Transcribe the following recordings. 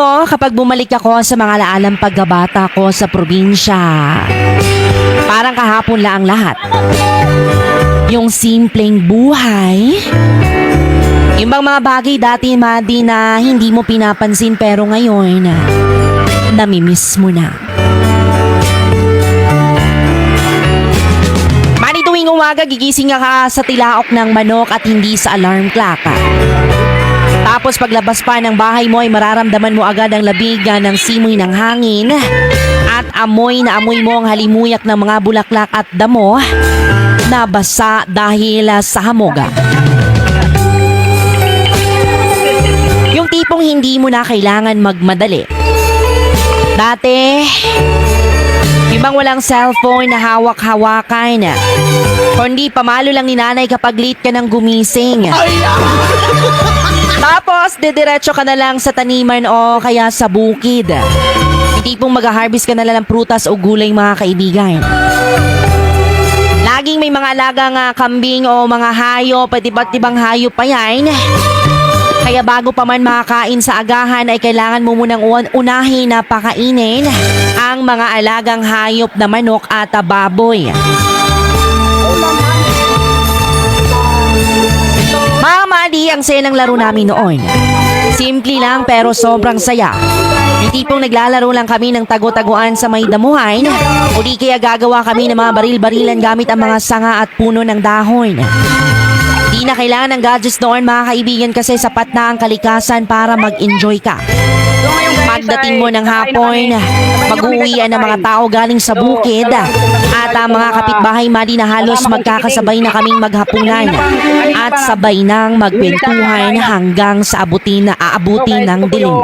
mo, kapag bumalik ako sa mga laalang pagkabata ko sa probinsya, parang kahapon lang ang lahat. Yung simpleng buhay, yung bang mga bagay dati, Madi, na hindi mo pinapansin pero ngayon, namimiss mo na. Madi, tuwing umaga, gigising ka sa tilaok ng manok at hindi sa alarm clock. Tapos paglabas pa ng bahay mo ay mararamdaman mo agad ang labig ng simoy ng hangin at amoy na amoy mo ang halimuyak ng mga bulaklak at damo na basa dahil sa hamoga. Yung tipong hindi mo na kailangan magmadali. Dati, ibang walang cellphone na hawak-hawakan, kundi pamalo lang ni nanay kapag late ka ng gumising. Tapos, didiretso ka na lang sa taniman o kaya sa bukid. Hindi pong mag-harvest ka na lang ng prutas o gulay, mga kaibigan. Laging may mga alagang kambing o mga hayop, pati ba't ibang hayop pa yan. Kaya bago pa man makakain sa agahan ay kailangan mo munang unahin na pakainin ang mga alagang hayop na manok at baboy. Mali ang saya ng laro namin noon. Simple lang pero sobrang saya. Yung tipong naglalaro lang kami ng tago-taguan sa may damuhan o di kaya gagawa kami ng mga baril-barilan gamit ang mga sanga at puno ng dahon. Di na kailangan ng gadgets noon, mga kaibigan, kasi sapat na ang kalikasan para mag-enjoy ka. Pagdating mo ng hapon, mag-uwian ng mga tao galing sa bukid at ang mga kapitbahay, Madi, na halos magkakasabay na kaming maghapunan at sabay nang magkwentuhan hanggang sa aabutin ng dilim.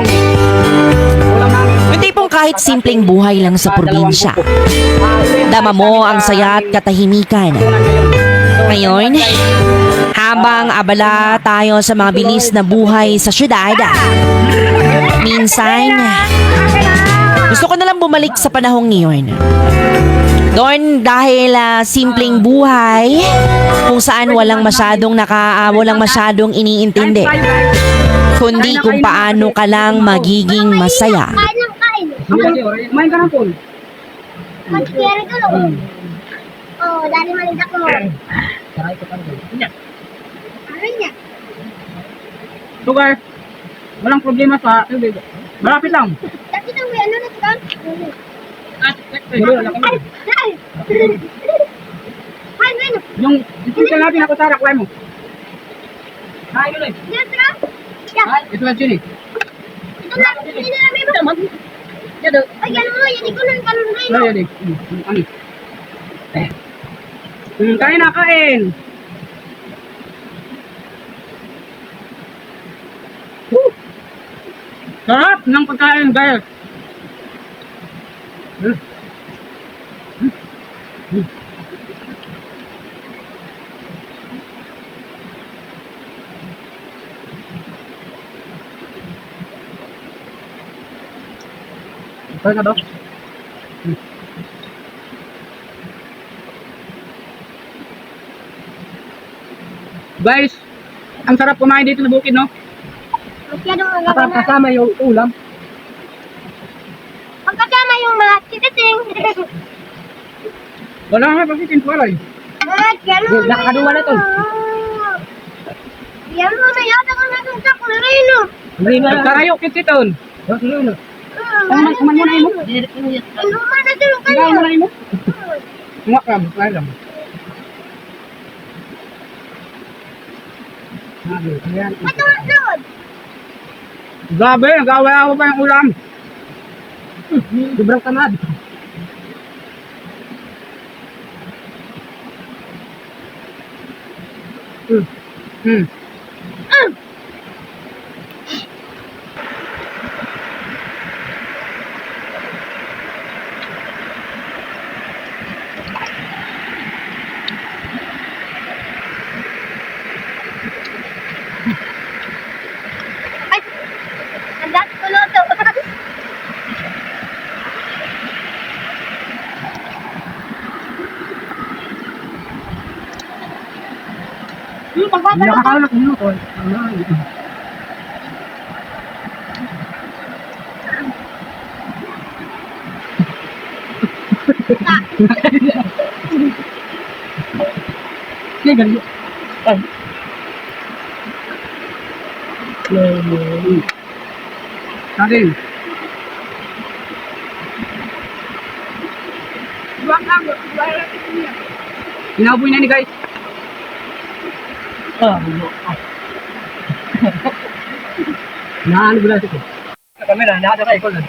Yung tipong kahit simpleng buhay lang sa probinsya, dama mo ang saya at katahimikan. Ngayon, habang abala tayo sa mga bilis na buhay sa syudad, minsan, gusto ko na lang bumalik sa panahong ngayon. Doon dahil simpleng buhay kung saan walang masyadong iniintindi, kundi kung paano ka lang magiging masaya. Kumain ka ng pool. Mag-kere ka lang. Oh, dali malinda ko. Saray ko pa rin. Ano niya? Sugar, walang problema sa tubig. Malapit lang. Dati nang may ano na ka? Ay, bueno. Yung isinta natin ako sa rakway mo. Ha, yun eh. Yan, tra. Yan. Ito na chili. Ito na. Hindi na namin mo. Ay, yan mo. Yan ikaw ng kalun rin. Ano yun eh? Ano? Kain na, kain. Sarap ng pagkain, guys. Kain ka daw. Guys, ang sarap kumain dito sa bukid, no? Masyadong alaga na. Kasama yung ulam. Pagkasama yung mga tititing. Wala nga kasi tintualay. Yan mo. Nakakaduwa na to. Yan mo na yata ka na itong saklo rin, no? Nagkarayo kititon. Kuman mo na mo. Inuman na tulong kayo. Kumain mo na mo. Kumak ka, kumain lang. Ayan. Matulog. Grabe, nag-away-away pa yung ulam. Sobrang tamad. Hmm. Ay, nagat ko loto. Nakakaulak nyo to. Sige, ganyan. Ay. Sakin. Inaboy na ni guys. Naano ba natin ito? Sa camera, nakata ka ikol na.